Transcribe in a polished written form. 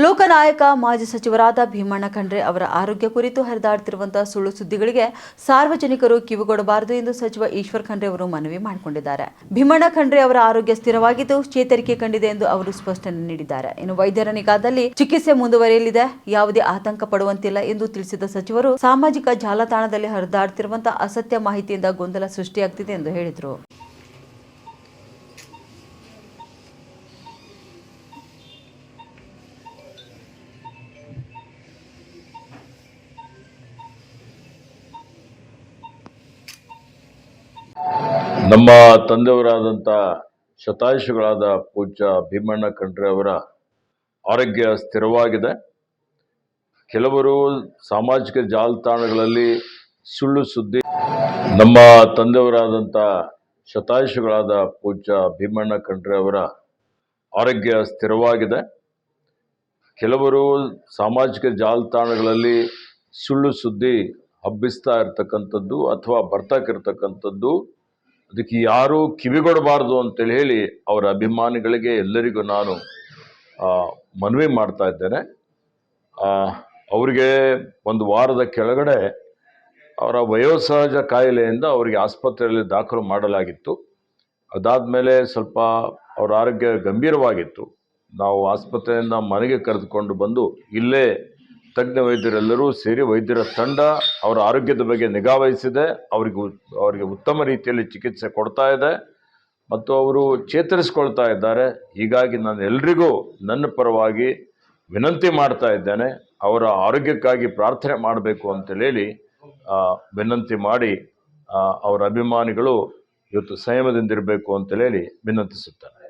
ಲೋಕನಾಯಕ ಮಾಜಿ ಸಚಿವರಾದ ಭೀಮಣ್ಣ ಖಂಡ್ರೆ ಅವರ ಆರೋಗ್ಯ ಕುರಿತು ಹರಿದಾಡುತ್ತಿರುವಂತಹ ಸುಳ್ಳು ಸುದ್ದಿಗಳಿಗೆ ಸಾರ್ವಜನಿಕರು ಕಿವಿಗೊಡಬಾರದು ಎಂದು ಸಚಿವ ಈಶ್ವರ್ ಖಂಡ್ರೆ ಅವರು ಮನವಿ ಮಾಡಿಕೊಂಡಿದ್ದಾರೆ. ಭೀಮಣ್ಣ ಖಂಡ್ರೆ ಅವರ ಆರೋಗ್ಯ ಸ್ಥಿರವಾಗಿದ್ದು ಚೇತರಿಕೆ ಕಂಡಿದೆ ಎಂದು ಅವರು ಸ್ಪಷ್ಟನೆ ನೀಡಿದ್ದಾರೆ. ಇನ್ನು ವೈದ್ಯರ ನಿಗಾದಲ್ಲಿ ಚಿಕಿತ್ಸೆ ಮುಂದುವರಿಯಲಿದೆ, ಯಾವುದೇ ಆತಂಕ ಪಡುವಂತಿಲ್ಲ ಎಂದು ತಿಳಿಸಿದ ಸಚಿವರು ಸಾಮಾಜಿಕ ಜಾಲತಾಣದಲ್ಲಿ ಹರಿದಾಡುತ್ತಿರುವಂತಹ ಅಸತ್ಯ ಮಾಹಿತಿಯಿಂದ ಗೊಂದಲ ಸೃಷ್ಟಿಯಾಗುತ್ತಿದೆ ಎಂದು ಹೇಳಿದರು. ನಮ್ಮ ತಂದೆಯವರಾದಂಥ ಶತಾಯುಷಿಗಳಾದ ಪೂಜ್ಯ ಭೀಮಣ್ಣ ಖಂಡ್ರೆ ಅವರ ಆರೋಗ್ಯ ಸ್ಥಿರವಾಗಿದೆ. ಕೆಲವರು ಸಾಮಾಜಿಕ ಜಾಲತಾಣಗಳಲ್ಲಿ ಸುಳ್ಳು ಸುದ್ದಿ ನಮ್ಮ ತಂದೆಯವರಾದಂಥ ಶತಾಯುಷಿಗಳಾದ ಪೂಜ್ಯ ಭೀಮಣ್ಣ ಖಂಡ್ರೆ ಅವರ ಆರೋಗ್ಯ ಸ್ಥಿರವಾಗಿದೆ. ಕೆಲವರು ಸಾಮಾಜಿಕ ಜಾಲತಾಣಗಳಲ್ಲಿ ಸುಳ್ಳು ಸುದ್ದಿ ಹಬ್ಬಿಸ್ತಾ ಇರ್ತಕ್ಕಂಥದ್ದು ಅಥವಾ ಬರ್ತಾಕಿರ್ತಕ್ಕಂಥದ್ದು, ಅದಕ್ಕೆ ಯಾರೂ ಕಿವಿಗೊಡಬಾರ್ದು ಅಂತೇಳಿ ಹೇಳಿ ಅವರ ಅಭಿಮಾನಿಗಳಿಗೆ ಎಲ್ಲರಿಗೂ ನಾನು ಮನವಿ ಮಾಡ್ತಾ ಇದ್ದೇನೆ. ಅವರಿಗೆ ಒಂದು ವಾರದ ಕೆಳಗಡೆ ಅವರ ವಯೋಸಹಜ ಕಾಯಿಲೆಯಿಂದ ಅವರಿಗೆ ಆಸ್ಪತ್ರೆಯಲ್ಲಿ ದಾಖಲು ಮಾಡಲಾಗಿತ್ತು. ಅದಾದಮೇಲೆ ಸ್ವಲ್ಪ ಅವರ ಆರೋಗ್ಯ ಗಂಭೀರವಾಗಿತ್ತು. ನಾವು ಆಸ್ಪತ್ರೆಯಿಂದ ಮನೆಗೆ ಕರೆದುಕೊಂಡು ಬಂದು ಇಲ್ಲೇ ತಜ್ಞ ವೈದ್ಯರೆಲ್ಲರೂ ಸೇರಿ ವೈದ್ಯರ ತಂಡ ಅವರ ಆರೋಗ್ಯದ ಬಗ್ಗೆ ನಿಗಾ ವಹಿಸಿದೆ. ಅವರಿಗೆ ಉತ್ತಮ ರೀತಿಯಲ್ಲಿ ಚಿಕಿತ್ಸೆ ಕೊಡ್ತಾ ಇದೆ ಮತ್ತು ಅವರು ಚೇತರಿಸ್ಕೊಳ್ತಾ ಇದ್ದಾರೆ. ಹೀಗಾಗಿ ನಾನು ಎಲ್ರಿಗೂ ನನ್ನ ಪರವಾಗಿ ವಿನಂತಿ ಮಾಡ್ತಾ ಇದ್ದೇನೆ, ಅವರ ಆರೋಗ್ಯಕ್ಕಾಗಿ ಪ್ರಾರ್ಥನೆ ಮಾಡಬೇಕು ಅಂತೇಳಿ ವಿನಂತಿ ಮಾಡಿ ಅವರ ಅಭಿಮಾನಿಗಳು ಇವತ್ತು ಸಂಯಮದಿಂದಿರಬೇಕು ಅಂತೇಳಿ ವಿನಂತಿಸುತ್ತಾರೆ.